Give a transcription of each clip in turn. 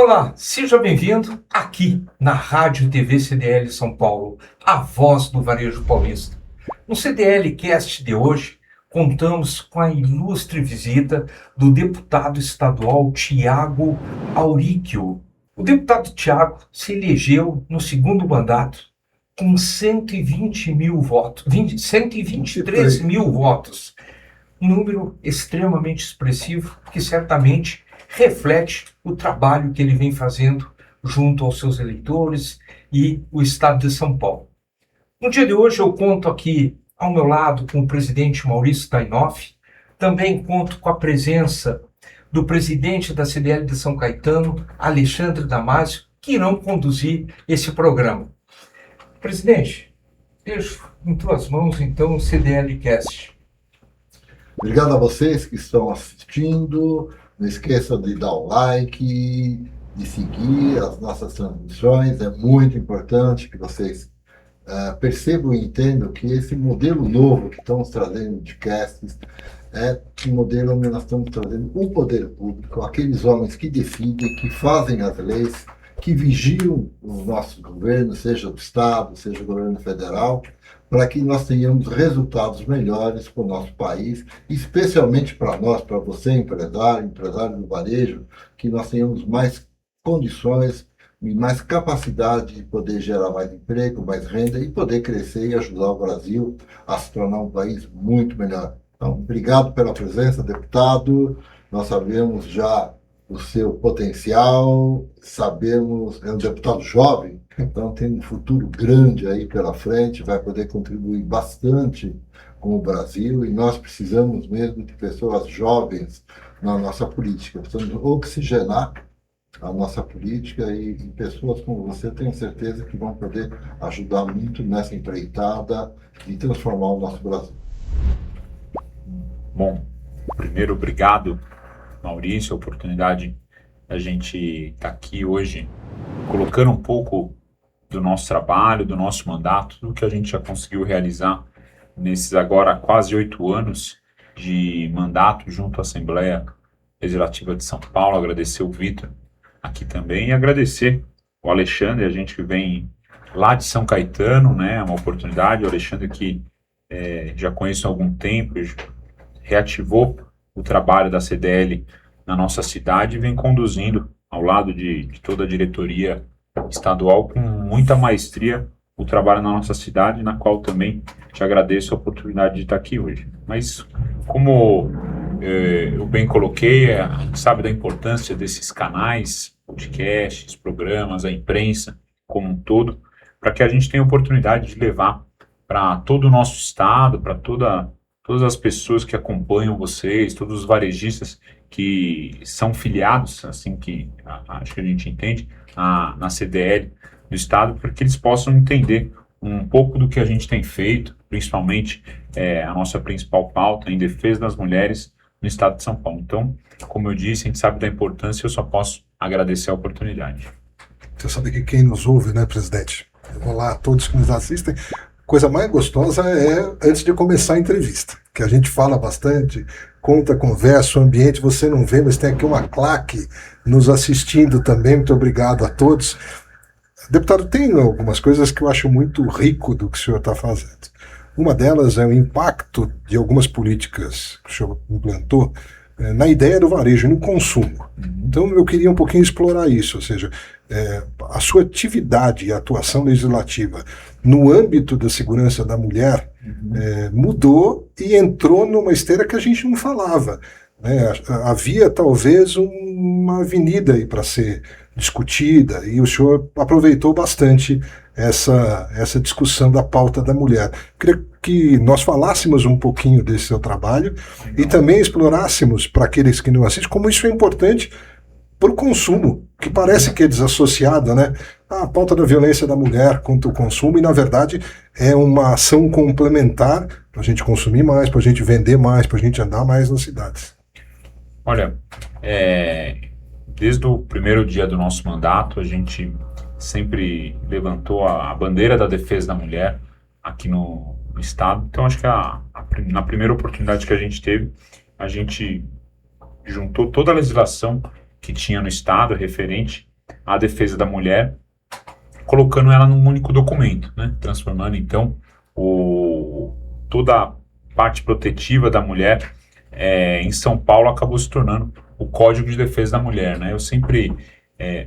Olá, seja bem-vindo aqui na Rádio TV CDL São Paulo, a voz do varejo paulista. No CDL Cast de hoje, contamos com a ilustre visita do deputado estadual Thiago Auríquio. O deputado Thiago se elegeu no segundo mandato com 120 mil votos, 123 mil votos, um número extremamente expressivo que certamente reflete o trabalho que ele vem fazendo junto aos seus eleitores e o Estado de São Paulo. No dia de hoje eu conto aqui ao meu lado com o presidente Maurício Stainoff, também conto com a presença do presidente da CDL de São Caetano, Alexandre Damasio, que irão conduzir esse programa. Presidente, deixo em tuas mãos então o CDL Cast. Obrigado a vocês que estão assistindo. Não esqueça de dar o like, de seguir as nossas transmissões. É muito importante que vocês percebam e entendam que esse modelo novo que estamos trazendo de casts é um modelo onde nós estamos trazendo o poder público, aqueles homens que decidem, que fazem as leis, que vigiam os nossos governos, seja do Estado, seja o governo federal, para que nós tenhamos resultados melhores para o nosso país, especialmente para nós, para você, empresário do varejo, que nós tenhamos mais condições e mais capacidade de poder gerar mais emprego, mais renda e poder crescer e ajudar o Brasil a se tornar um país muito melhor. Então, obrigado pela presença, deputado. Nós sabemos já o seu potencial, sabemos, é um deputado jovem, então tem um futuro grande aí pela frente, vai poder contribuir bastante com o Brasil e nós precisamos mesmo de pessoas jovens na nossa política. Precisamos oxigenar a nossa política e pessoas como você, tenho certeza que vão poder ajudar muito nessa empreitada de transformar o nosso Brasil. Bom, primeiro, obrigado, Maurício, a oportunidade da gente estar aqui hoje colocando um pouco do nosso trabalho, do nosso mandato, do que a gente já conseguiu realizar nesses agora quase 8 anos de mandato junto à Assembleia Legislativa de São Paulo. Agradecer o Vitor aqui também e agradecer o Alexandre, a gente que vem lá de São Caetano, né, é uma oportunidade, o Alexandre que já conheço há algum tempo, reativou o trabalho da CDL na nossa cidade e vem conduzindo ao lado de toda a diretoria estadual com muita maestria o trabalho na nossa cidade, na qual também te agradeço a oportunidade de estar aqui hoje. Mas como eu bem coloquei, a gente sabe da importância desses canais, podcasts, programas, a imprensa como um todo, para que a gente tenha a oportunidade de levar para todo o nosso estado, para todas as pessoas que acompanham vocês, todos os varejistas que são filiados, assim que acho que a gente entende, na CDL do Estado, para que eles possam entender um pouco do que a gente tem feito, principalmente a nossa principal pauta em defesa das mulheres no Estado de São Paulo. Então, como eu disse, a gente sabe da importância e eu só posso agradecer a oportunidade. Você sabe que quem nos ouve, né, presidente? Olá a todos que nos assistem. Coisa mais gostosa é antes de começar a entrevista, que a gente fala bastante, conta, conversa, o ambiente você não vê, mas tem aqui uma claque nos assistindo também. Muito obrigado a todos. Deputado, tem algumas coisas que eu acho muito rico do que o senhor está fazendo. Uma delas é o impacto de algumas políticas que o senhor implantou na ideia do varejo, no consumo. Então eu queria um pouquinho explorar isso, ou seja, a sua atividade e atuação legislativa no âmbito da segurança da mulher mudou e entrou numa esteira que a gente não falava, né? Havia talvez uma avenida aí para ser discutida e o senhor aproveitou bastante essa discussão da pauta da mulher. Queria que nós falássemos um pouquinho desse seu trabalho e também explorássemos para aqueles que não assistem como isso é importante para o consumo, que parece que é desassociada, né? A pauta da violência da mulher contra o consumo e, na verdade, é uma ação complementar para a gente consumir mais, para a gente vender mais, para a gente andar mais nas cidades. Olha, desde o primeiro dia do nosso mandato, a gente sempre levantou a bandeira da defesa da mulher aqui no Estado. Então, acho que na primeira oportunidade que a gente teve, a gente juntou toda a legislação que tinha no Estado referente a defesa da mulher, colocando ela num único documento, né? Transformando então toda a parte protetiva da mulher em São Paulo acabou se tornando o Código de Defesa da Mulher, né? Eu sempre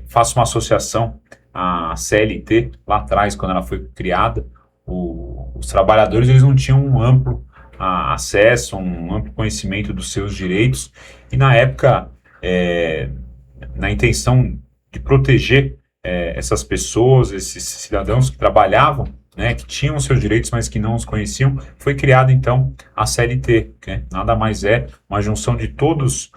faço uma associação à CLT, lá atrás, quando ela foi criada, os trabalhadores eles não tinham um amplo acesso, um amplo conhecimento dos seus direitos, e na época, na intenção de proteger essas pessoas, esses cidadãos que trabalhavam, né, que tinham seus direitos, mas que não os conheciam, foi criada então a CLT, que nada mais é uma junção de todas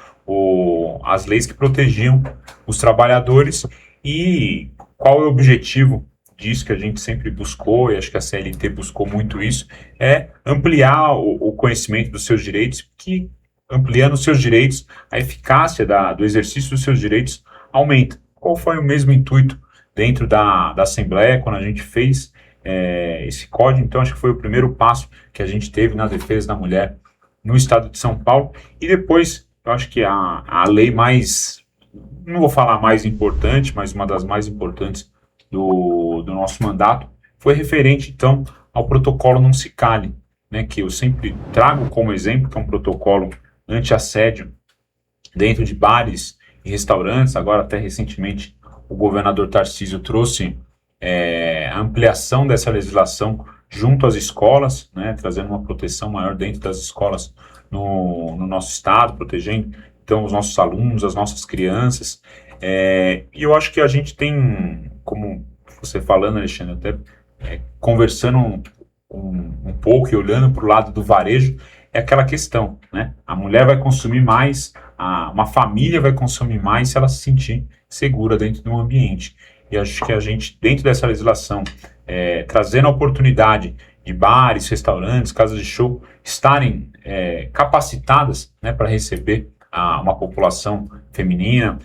as leis que protegiam os trabalhadores. E qual é o objetivo disso que a gente sempre buscou, e acho que a CLT buscou muito isso, é ampliar o conhecimento dos seus direitos, que ampliando os seus direitos, a eficácia do exercício dos seus direitos aumenta. Qual foi o mesmo intuito dentro da Assembleia, quando a gente fez esse código? Então, acho que foi o primeiro passo que a gente teve na defesa da mulher no estado de São Paulo. E depois, eu acho que a lei mais, não vou falar mais importante, mas uma das mais importantes do nosso mandato, foi referente, então, ao protocolo Não Se Cale, né, que eu sempre trago como exemplo, que é um protocolo anti-assédio dentro de bares e restaurantes. Agora, até recentemente, o governador Tarcísio trouxe a ampliação dessa legislação junto às escolas, né, trazendo uma proteção maior dentro das escolas no nosso estado, protegendo então os nossos alunos, as nossas crianças. E eu acho que a gente tem, como você falando, Alexandre, até conversando um pouco e olhando para o lado do varejo, é aquela questão, né? A mulher vai consumir mais, uma família vai consumir mais se ela se sentir segura dentro de um ambiente. E acho que a gente, dentro dessa legislação, trazendo a oportunidade de bares, restaurantes, casas de show, estarem capacitadas, né, para receber uma população feminina,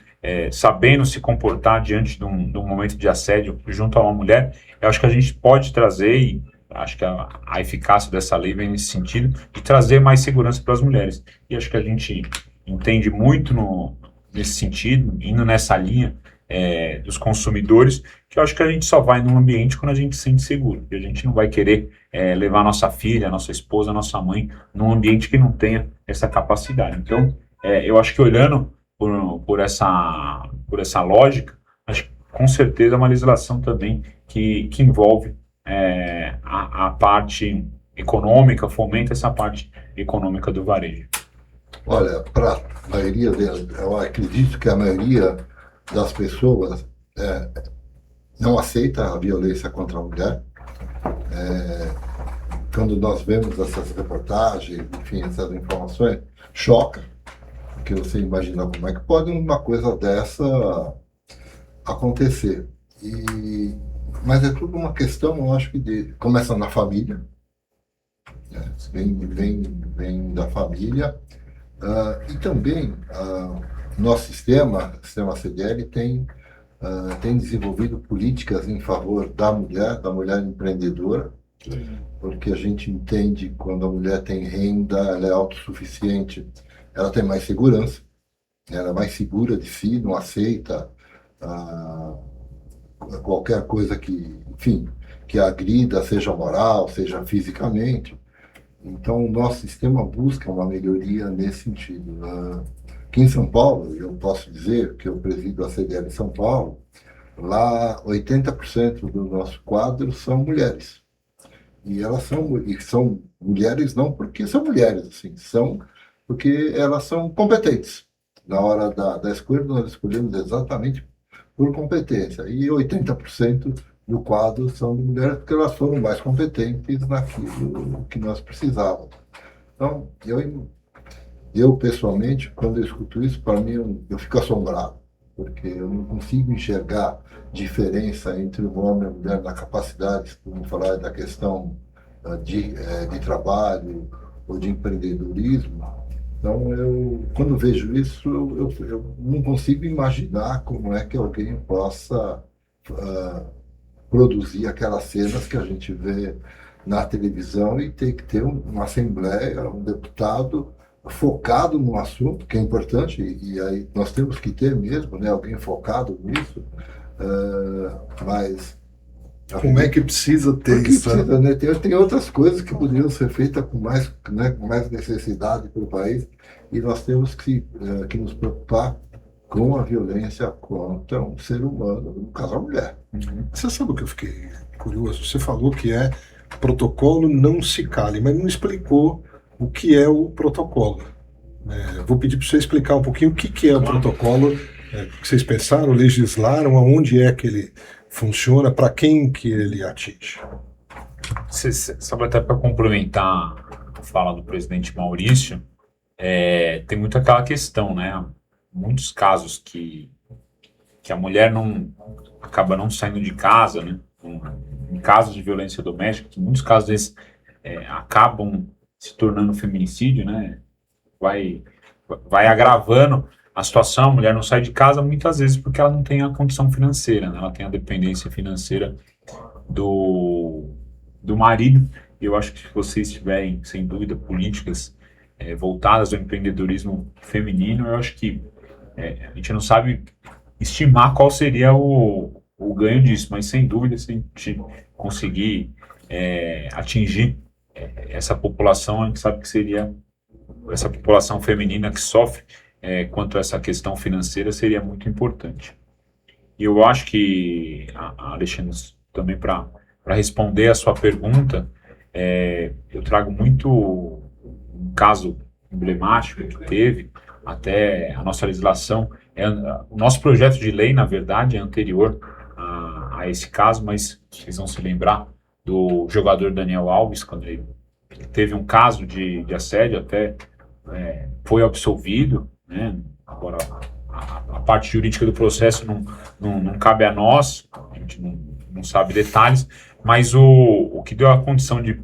sabendo se comportar diante de um momento de assédio junto a uma mulher, eu acho que a gente pode trazer, e acho que a eficácia dessa lei vem nesse sentido, de trazer mais segurança para as mulheres. E acho que a gente entende muito nesse sentido, indo nessa linha dos consumidores, que eu acho que a gente só vai num ambiente quando a gente se sente seguro. E a gente não vai querer levar nossa filha, nossa esposa, nossa mãe num ambiente que não tenha essa capacidade. Então, eu acho que olhando por essa lógica, acho que com certeza é uma legislação também que envolve a parte econômica, fomenta essa parte econômica do varejo. Olha, para a maioria delas, eu acredito que a maioria das pessoas não aceita a violência contra a mulher. Quando nós vemos essas reportagens, enfim, essas informações, choca, porque você imagina como é que pode uma coisa dessa acontecer. Mas é tudo uma questão, eu acho que começa na família, vem da família, e também nosso sistema CDL tem desenvolvido políticas em favor da mulher empreendedora, porque a gente entende que quando a mulher tem renda, ela é autossuficiente, ela tem mais segurança, ela é mais segura de si, não aceita qualquer coisa que agrida, seja moral, seja fisicamente. Então, o nosso sistema busca uma melhoria nesse sentido. Aqui em São Paulo, eu posso dizer que eu presido a CDL em São Paulo, lá 80% do nosso quadro são mulheres. E elas são mulheres não porque são mulheres, assim, são porque elas são competentes. Na hora da escolha, nós escolhemos exatamente por competência. E 80% do quadro são de mulheres porque elas foram mais competentes naquilo que nós precisávamos. Então, eu pessoalmente, quando eu escuto isso, para mim, eu fico assombrado, porque eu não consigo enxergar diferença entre um homem e uma mulher na capacidade, vamos falar da questão de trabalho ou de empreendedorismo. Então, quando vejo isso, eu não consigo imaginar como é que alguém possa produzir aquelas cenas que a gente vê na televisão e ter que ter uma assembleia, um deputado focado no assunto, que é importante, e aí nós temos que ter mesmo, né, alguém focado nisso, mas Como é que precisa ter porque isso? precisa, né? Tem outras coisas que poderiam ser feitas com mais, né, com mais necessidade para o país, e nós temos que nos preocupar com a violência contra um ser humano, no caso a mulher. Você sabe o que eu fiquei curioso? Você falou que é protocolo não se cale, mas não explicou o que é o protocolo. Vou pedir para você explicar um pouquinho o que é o protocolo, que vocês pensaram, legislaram, aonde é que ele funciona, para quem que ele atinge. Sabe, até para complementar a fala do presidente Maurício, tem muito aquela questão, né? Muitos casos que a mulher acaba não saindo de casa, né? Em casos de violência doméstica, que muitos casos desses acabam se tornando feminicídio, né? Vai agravando a situação. A mulher não sai de casa muitas vezes porque ela não tem a condição financeira, né? Ela tem a dependência financeira do marido. E eu acho que se vocês tiverem, sem dúvida, políticas voltadas ao empreendedorismo feminino, eu acho que a gente não sabe estimar qual seria o ganho disso, mas sem dúvida, se a gente conseguir atingir essa população, a gente sabe que seria essa população feminina que sofre quanto a essa questão financeira, seria muito importante. E eu acho que, Alexandre, também para responder a sua pergunta, eu trago muito um caso emblemático que teve, até a nossa legislação, o nosso projeto de lei, na verdade, é anterior a esse caso, mas vocês vão se lembrar do jogador Daniel Alves, quando ele teve um caso de assédio, até foi absolvido, né? Agora, a parte jurídica do processo não cabe a nós, a gente não sabe detalhes, mas o que deu a condição de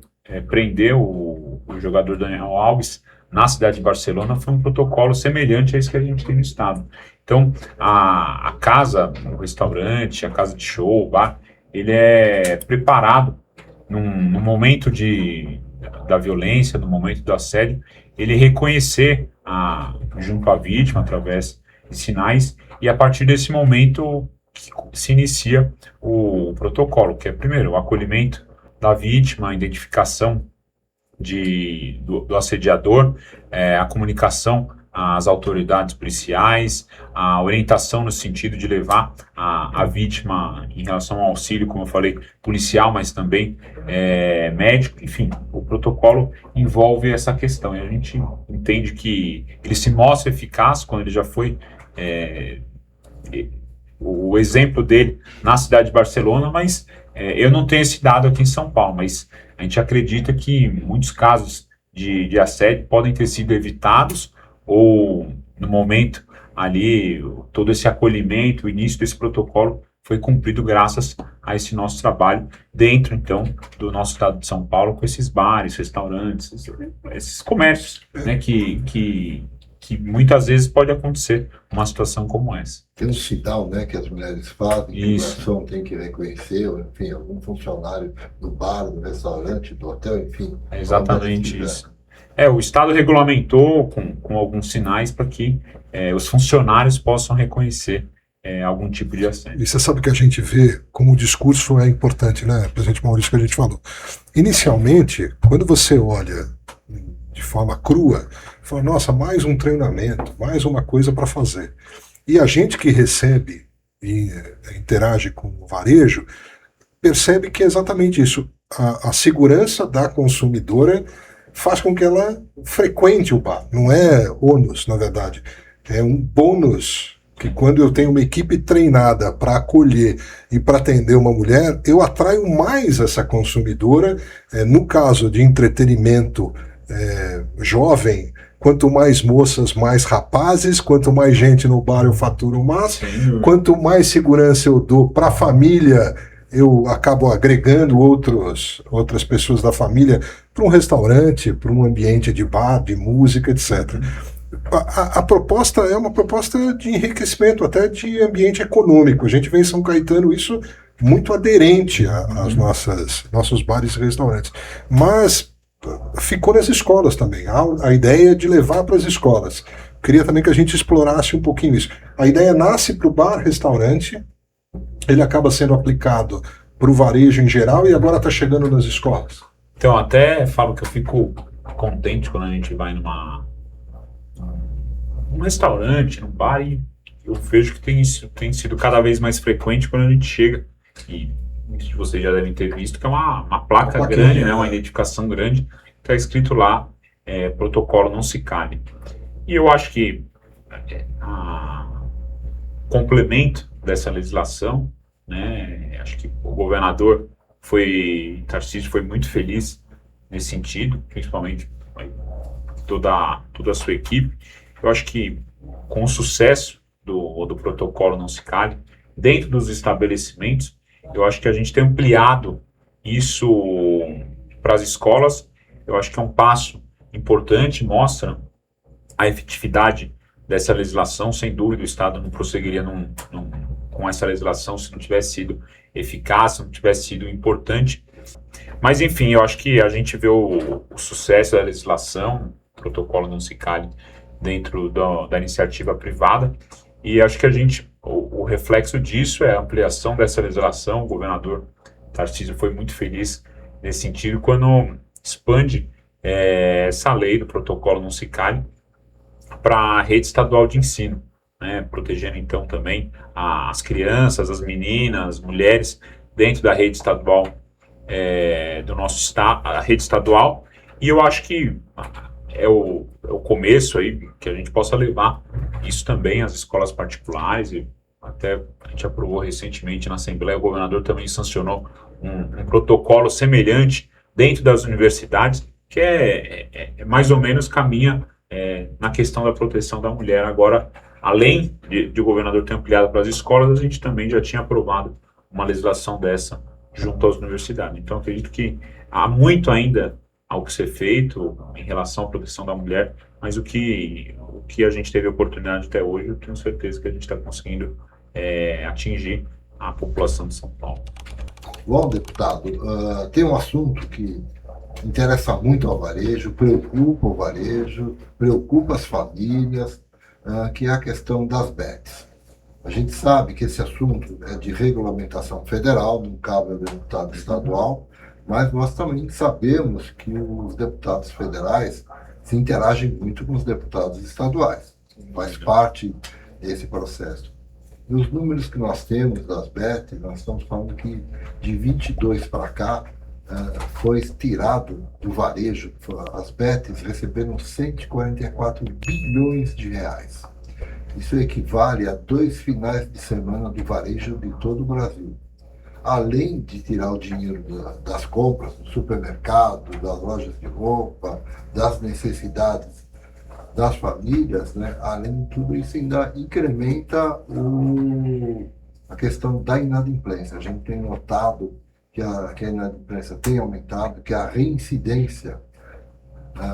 prender o jogador Daniel Alves na cidade de Barcelona foi um protocolo semelhante a esse que a gente tem no estado. Então, a casa, o restaurante, a casa de show, o bar, ele é preparado no momento da violência, no momento do assédio, ele reconhecer junto à vítima, através de sinais, e a partir desse momento se inicia o protocolo, que é, primeiro, o acolhimento da vítima, a identificação do assediador, a comunicação às autoridades policiais, a orientação no sentido de levar a vítima em relação ao auxílio, como eu falei, policial, mas também médico. Enfim, o protocolo envolve essa questão, e a gente entende que ele se mostra eficaz quando ele já foi o exemplo dele na cidade de Barcelona, mas eu não tenho esse dado aqui em São Paulo, mas a gente acredita que muitos casos de assédio podem ter sido evitados, ou no momento ali, todo esse acolhimento, o início desse protocolo foi cumprido graças a esse nosso trabalho dentro, então, do nosso estado de São Paulo, com esses bares, restaurantes, esses comércios, né, que muitas vezes pode acontecer uma situação como essa. Tem um sinal, né, que as mulheres fazem, que Isso. o garçom tem que reconhecer, ou, enfim, algum funcionário do bar, do restaurante, do hotel, enfim. É exatamente isso. O Estado regulamentou com alguns sinais para que os funcionários possam reconhecer algum tipo de assédio. E você sabe que a gente vê como o discurso é importante, né, presidente Maurício, que a gente falou. Inicialmente, quando você olha de forma crua, fala, nossa, mais um treinamento, mais uma coisa para fazer. E a gente que recebe e interage com o varejo, percebe que é exatamente isso. A segurança da consumidora faz com que ela frequente o bar. Não é ônus, na verdade. É um bônus que, quando eu tenho uma equipe treinada para acolher e para atender uma mulher, eu atraio mais essa consumidora. No caso de entretenimento jovem, quanto mais moças, mais rapazes, quanto mais gente no bar eu faturo mais, quanto mais segurança eu dou para a família, eu acabo agregando outras pessoas da família para um restaurante, para um ambiente de bar, de música, etc. A proposta é uma proposta de enriquecimento, até de ambiente econômico. A gente vê em São Caetano isso muito aderente às nossos bares e restaurantes. Mas ficou nas escolas também. A ideia de levar para as escolas. Queria também que a gente explorasse um pouquinho isso. A ideia nasce para o bar, restaurante, ele acaba sendo aplicado para o varejo em geral e agora está chegando nas escolas? Então, até falo que eu fico contente quando a gente vai num restaurante, num bar, e eu vejo que tem sido cada vez mais frequente quando a gente chega, e isso vocês já devem ter visto, que é uma placa Uma grande, plaquinha, né, uma né? identificação grande, está escrito lá, protocolo não se cale. E eu acho que complemento dessa legislação, né, acho que o governador Tarcísio foi muito feliz nesse sentido, principalmente toda a sua equipe. Eu acho que com o sucesso do protocolo não se cale, dentro dos estabelecimentos, eu acho que a gente tem ampliado isso para as escolas. Eu acho que é um passo importante, mostra a efetividade dessa legislação. Sem dúvida, o Estado não prosseguiria com essa legislação se não tivesse sido eficaz, se não tivesse sido importante. Mas, enfim, eu acho que a gente vê o sucesso da legislação, o protocolo não se cale, dentro da iniciativa privada, e acho que o reflexo disso é a ampliação dessa legislação. O governador Tarcísio foi muito feliz nesse sentido quando expande essa lei do protocolo não se cale para a rede estadual de ensino, né, protegendo então também as crianças, as meninas, as mulheres dentro da rede estadual do nosso estado, a rede estadual. E eu acho que é o começo aí que a gente possa levar isso também às escolas particulares, e até a gente aprovou recentemente na Assembleia, o governador também sancionou um protocolo semelhante dentro das universidades, que mais ou menos caminha na questão da proteção da mulher. Agora, além de o governador ter ampliado para as escolas, a gente também já tinha aprovado uma legislação dessa junto às universidades. Então, acredito que há muito ainda ao que ser feito em relação à proteção da mulher, mas o que a gente teve a oportunidade até hoje, eu tenho certeza que a gente está conseguindo atingir a população de São Paulo. Bom, deputado, tem um assunto que interessa muito ao varejo, preocupa o varejo, preocupa as famílias, que é a questão das bets. A gente sabe que esse assunto é de regulamentação federal, não cabe ao deputado estadual, mas nós também sabemos que os deputados federais se interagem muito com os deputados estaduais. Faz parte desse processo. E os números que nós temos das bets, nós estamos falando que de 22 para cá, foi tirado do varejo. As bets receberam 144 bilhões de reais. Isso equivale a 2 finais de semana do varejo de todo o Brasil. Além de tirar o dinheiro das compras do supermercado, das lojas de roupa, das necessidades das famílias, né? Além de tudo isso, ainda incrementa a questão da inadimplência. A gente tem notado que a inadimplência tem aumentado, que a reincidência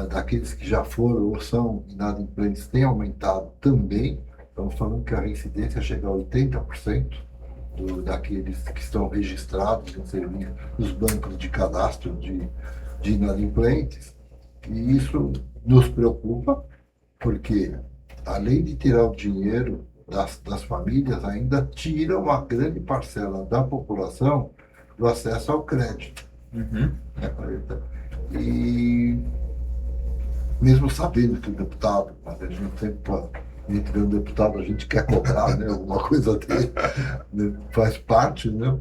daqueles que já foram ou são inadimplentes tem aumentado também. Estamos falando que a reincidência chega a 80% daqueles que estão registrados em serviço nos bancos de cadastro de inadimplentes. E isso nos preocupa, porque além de tirar o dinheiro das famílias, ainda tira uma grande parcela da população do acesso ao crédito. Uhum. E mesmo sabendo que o deputado, mas a gente sempre, a gente vê um deputado, a gente quer cobrar, né, alguma coisa dele, né, faz parte, né?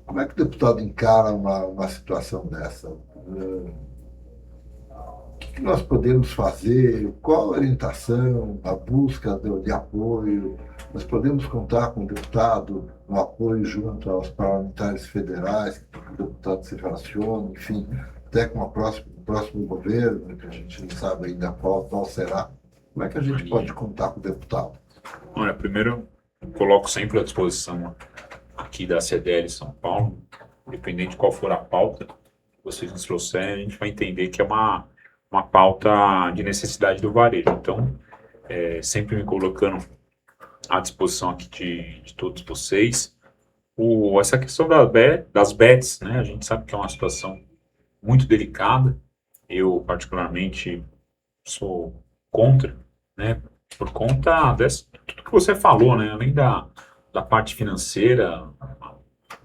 Como é que o deputado encara uma situação dessa? O que nós podemos fazer? Qual a orientação, a busca de apoio? Nós podemos contar com o deputado, um apoio junto aos parlamentares federais, que o deputado se relacione, enfim, até com o próximo governo, que a gente não sabe ainda qual será. Como é que a gente pode contar com o deputado? Olha, primeiro, eu coloco sempre à disposição aqui da CDL São Paulo, independente de qual for a pauta que vocês nos trouxerem, a gente vai entender que é uma pauta de necessidade do varejo. Então, sempre me colocando à disposição aqui de todos vocês. Essa questão das bets, né, a gente sabe que é uma situação muito delicada. Eu, particularmente, sou contra, né, por conta dessa, tudo que você falou, né? Além da parte financeira, a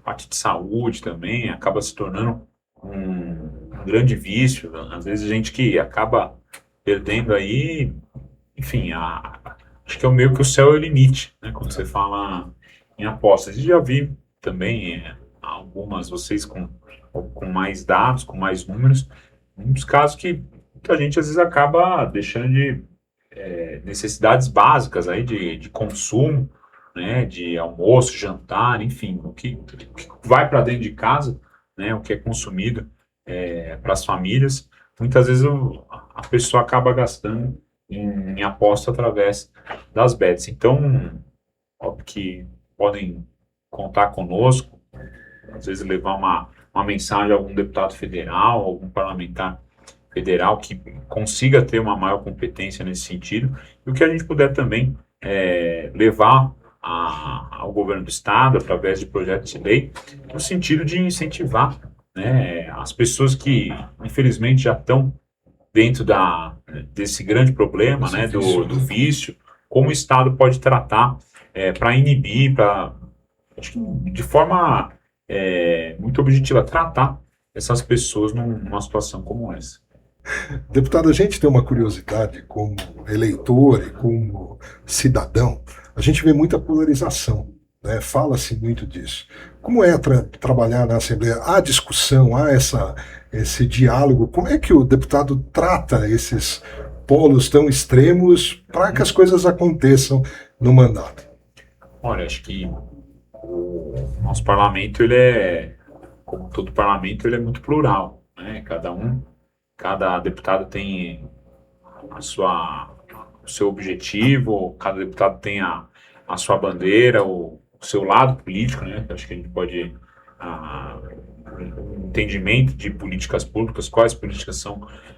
parte de saúde também acaba se tornando um grande vício. Às vezes gente que acaba perdendo aí, enfim, acho que é meio que o céu é o limite, né? Quando você fala em apostas. E já vi também algumas, vocês com mais dados, com mais números, muitos casos que a gente às vezes acaba deixando de necessidades básicas aí de consumo, né, de almoço, jantar, enfim, o que vai para dentro de casa, né, o que é consumido para as famílias, muitas vezes a pessoa acaba gastando em aposta através das bets. Então, óbvio que podem contar conosco, às vezes levar uma mensagem a algum deputado federal, algum parlamentar federal que consiga ter uma maior competência nesse sentido, e o que a gente puder também levar ao governo do estado, através de projetos de lei, no sentido de incentivar, né, as pessoas que, infelizmente, já estão dentro desse grande problema, né, do vício, como o estado pode tratar para inibir, acho que de forma muito objetiva, tratar essas pessoas numa situação como essa. Deputado, a gente tem uma curiosidade como eleitor e como cidadão. A gente vê muita polarização, né? Fala-se muito disso. Como é trabalhar na Assembleia? Há discussão, há esse diálogo. Como é que o deputado trata esses polos tão extremos para que as coisas aconteçam no mandato? Olha, acho que o nosso parlamento, como todo parlamento, ele é muito plural, né? Cada deputado tem o seu objetivo, cada deputado tem a sua bandeira, o seu lado político, né? Acho que a gente pode um entendimento de políticas públicas, quais políticas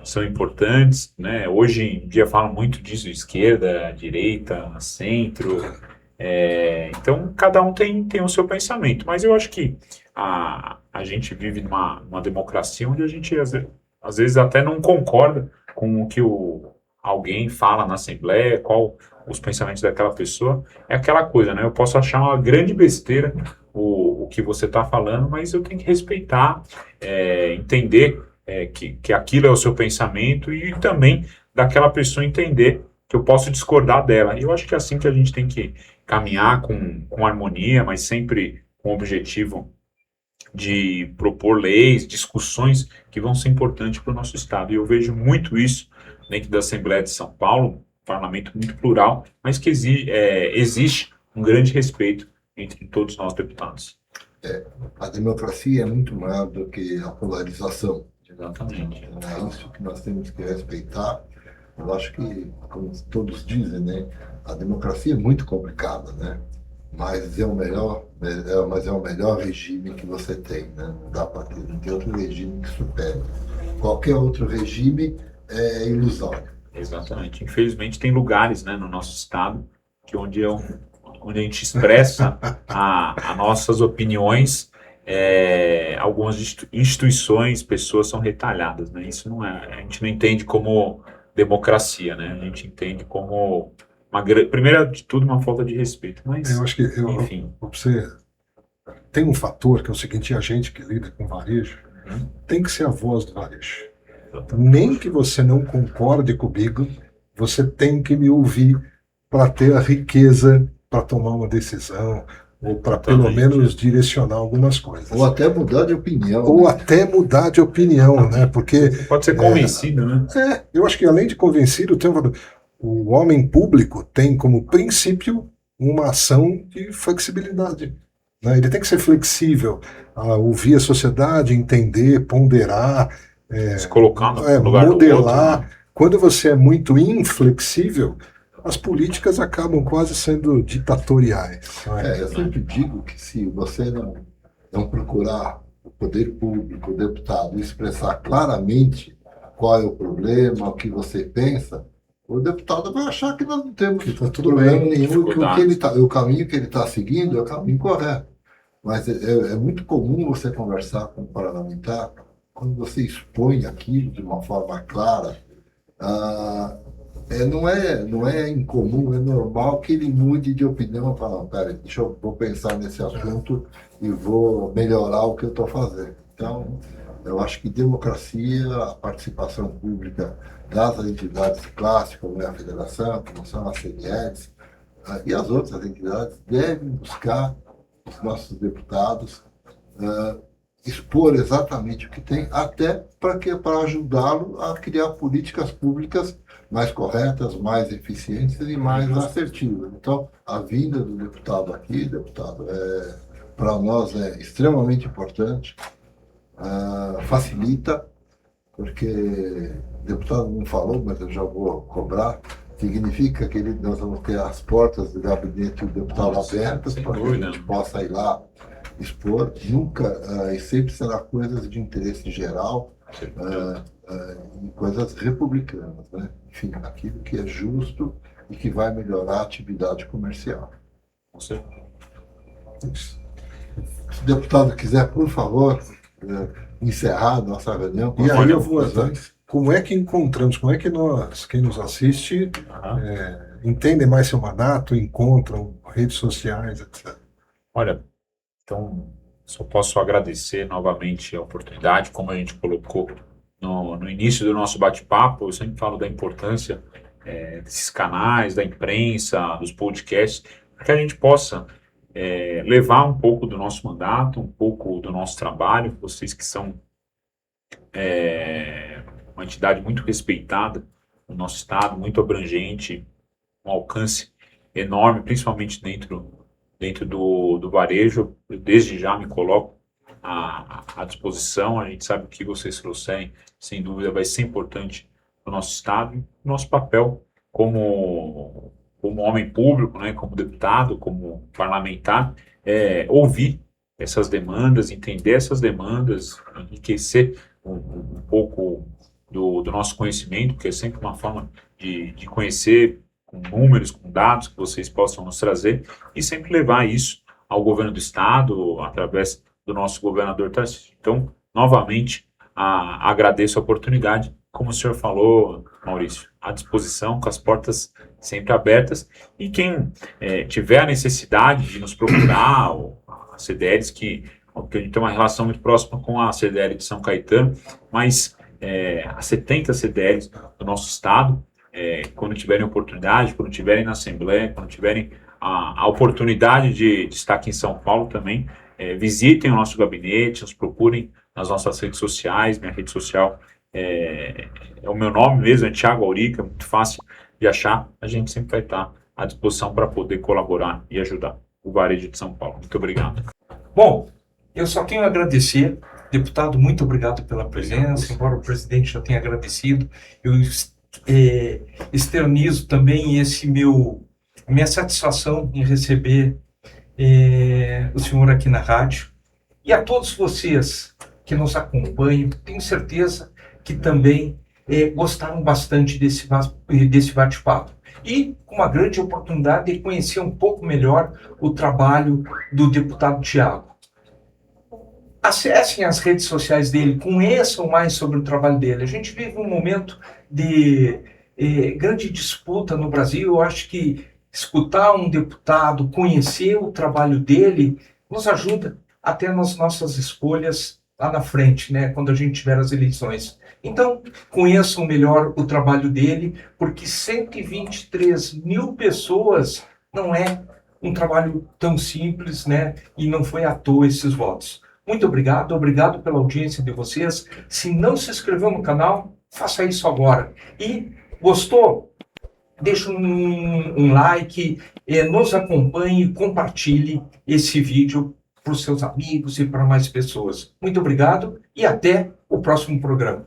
são importantes, né? Hoje em dia falam muito disso, esquerda, direita, centro. Então, cada um tem o seu pensamento, mas eu acho que a gente vive numa democracia onde a gente, às vezes, até não concorda com o que alguém fala na Assembleia, qual os pensamentos daquela pessoa. É aquela coisa, né? Eu posso achar uma grande besteira o que você está falando, mas eu tenho que respeitar, entender que aquilo é o seu pensamento e também daquela pessoa entender que eu posso discordar dela. E eu acho que é assim que a gente tem que caminhar com harmonia, mas sempre com o objetivo de propor leis, discussões que vão ser importantes para o nosso Estado. E eu vejo muito isso dentro da Assembleia de São Paulo, um parlamento muito plural, mas que existe um grande respeito entre todos nós deputados. A democracia é muito maior do que a polarização. Exatamente. É isso que nós temos que respeitar. Eu acho que, como todos dizem, né, a democracia é muito complicada, né? Mas é o melhor regime que você tem, né? Não dá para ter, não tem outro regime que supere. Qualquer outro regime é ilusório. Exatamente. Infelizmente tem lugares, né, no nosso estado onde a gente expressa as nossas opiniões, algumas instituições, pessoas são retalhadas, né? Isso não a gente não entende como democracia, né? A gente entende como primeiro de tudo, uma falta de respeito. Mas, eu acho que enfim. Você tem um fator que é o seguinte: a gente que lida com varejo tem que ser a voz do varejo. Nem que você não concorde comigo, você tem que me ouvir para ter a riqueza para tomar uma decisão ou para pelo menos direcionar algumas coisas. Ou até mudar de opinião. Ou até mudar de opinião, né? Porque você pode ser convencido, né? Eu acho que além de convencido, o homem público tem como princípio uma ação de flexibilidade, né? Ele tem que ser flexível, a ouvir a sociedade, entender, ponderar, se colocar no lugar modelar. do outro, né? Quando você é muito inflexível, as políticas acabam quase sendo ditatoriais. Eu sempre digo que se você não procurar o poder público, o deputado, expressar claramente qual é o problema, o que você pensa, o deputado vai achar que nós não temos problema nenhum, que o caminho que ele está seguindo é o caminho correto. Mas é muito comum você conversar com um parlamentar, quando você expõe aquilo de uma forma clara, Não é incomum, é normal que ele mude de opinião e fala, pera, vou pensar nesse assunto e vou melhorar o que eu estou fazendo. Então, eu acho que democracia, a participação pública das entidades clássicas, como é a Federação, como são as CDLs, e as outras entidades, devem buscar os nossos deputados expor exatamente o que tem, até para ajudá-lo a criar políticas públicas mais corretas, mais eficientes e mais assertivas. Então, a vinda do deputado aqui, para nós é extremamente importante, facilita, porque o deputado não falou, mas eu já vou cobrar, significa que nós vamos ter as portas do gabinete do deputado abertas para que a gente possa ir lá expor, nunca, e sempre será coisas de interesse geral, e coisas republicanas, né? Enfim, aquilo que é justo e que vai melhorar a atividade comercial. Se o deputado quiser, por favor, encerrar a nossa reunião. E aí eu vou atrás. Como é que encontramos, como é que nós, quem nos assiste, entendem mais seu mandato, encontram redes sociais, etc. Olha, então, só posso agradecer novamente a oportunidade, como a gente colocou no início do nosso bate-papo. Eu sempre falo da importância desses canais, da imprensa, dos podcasts, para que a gente possa levar um pouco do nosso mandato, um pouco do nosso trabalho. Vocês que são uma entidade muito respeitada no nosso estado, muito abrangente, um alcance enorme, principalmente dentro do varejo. Eu desde já me coloco à disposição. A gente sabe que o que vocês trouxerem, sem dúvida, vai ser importante para o nosso estado, e nosso papel como homem público, né, como deputado, como parlamentar, ouvir essas demandas, entender essas demandas, enriquecer um pouco do nosso conhecimento, porque é sempre uma forma de conhecer com números, com dados que vocês possam nos trazer, e sempre levar isso ao governo do estado, através do nosso governador Tarcísio. Então, novamente, agradeço a oportunidade. Como o senhor falou, Maurício, à disposição, com as portas sempre abertas, e quem tiver a necessidade de nos procurar, a CDLs, que a gente tem uma relação muito próxima com a CDL de São Caetano, mas as 70 CDLs do nosso estado, quando tiverem oportunidade, quando tiverem na Assembleia, quando tiverem a oportunidade de estar aqui em São Paulo também, visitem o nosso gabinete, nos procurem nas nossas redes sociais. Minha rede social é o meu nome mesmo, é Thiago Aurica, é muito fácil de achar. A gente sempre vai estar à disposição para poder colaborar e ajudar o varejo de São Paulo. Muito obrigado. Bom, eu só tenho a agradecer. Deputado, muito obrigado pela presença, embora o presidente já tenha agradecido. Eu externizo também minha satisfação em receber o senhor aqui na rádio. E a todos vocês que nos acompanham, tenho certeza que também gostaram bastante desse bate-papo. E uma grande oportunidade de conhecer um pouco melhor o trabalho do deputado Thiago. Acessem as redes sociais dele, conheçam mais sobre o trabalho dele. A gente vive um momento de grande disputa no Brasil. Eu acho que escutar um deputado, conhecer o trabalho dele, nos ajuda até nas nossas escolhas lá na frente, né, quando a gente tiver as eleições. Então, conheçam melhor o trabalho dele, porque 123 mil pessoas não é um trabalho tão simples, né, e não foi à toa esses votos. Muito obrigado pela audiência de vocês. Se não se inscreveu no canal, faça isso agora. E gostou? Deixe um like, nos acompanhe e compartilhe esse vídeo para os seus amigos e para mais pessoas. Muito obrigado e até o próximo programa.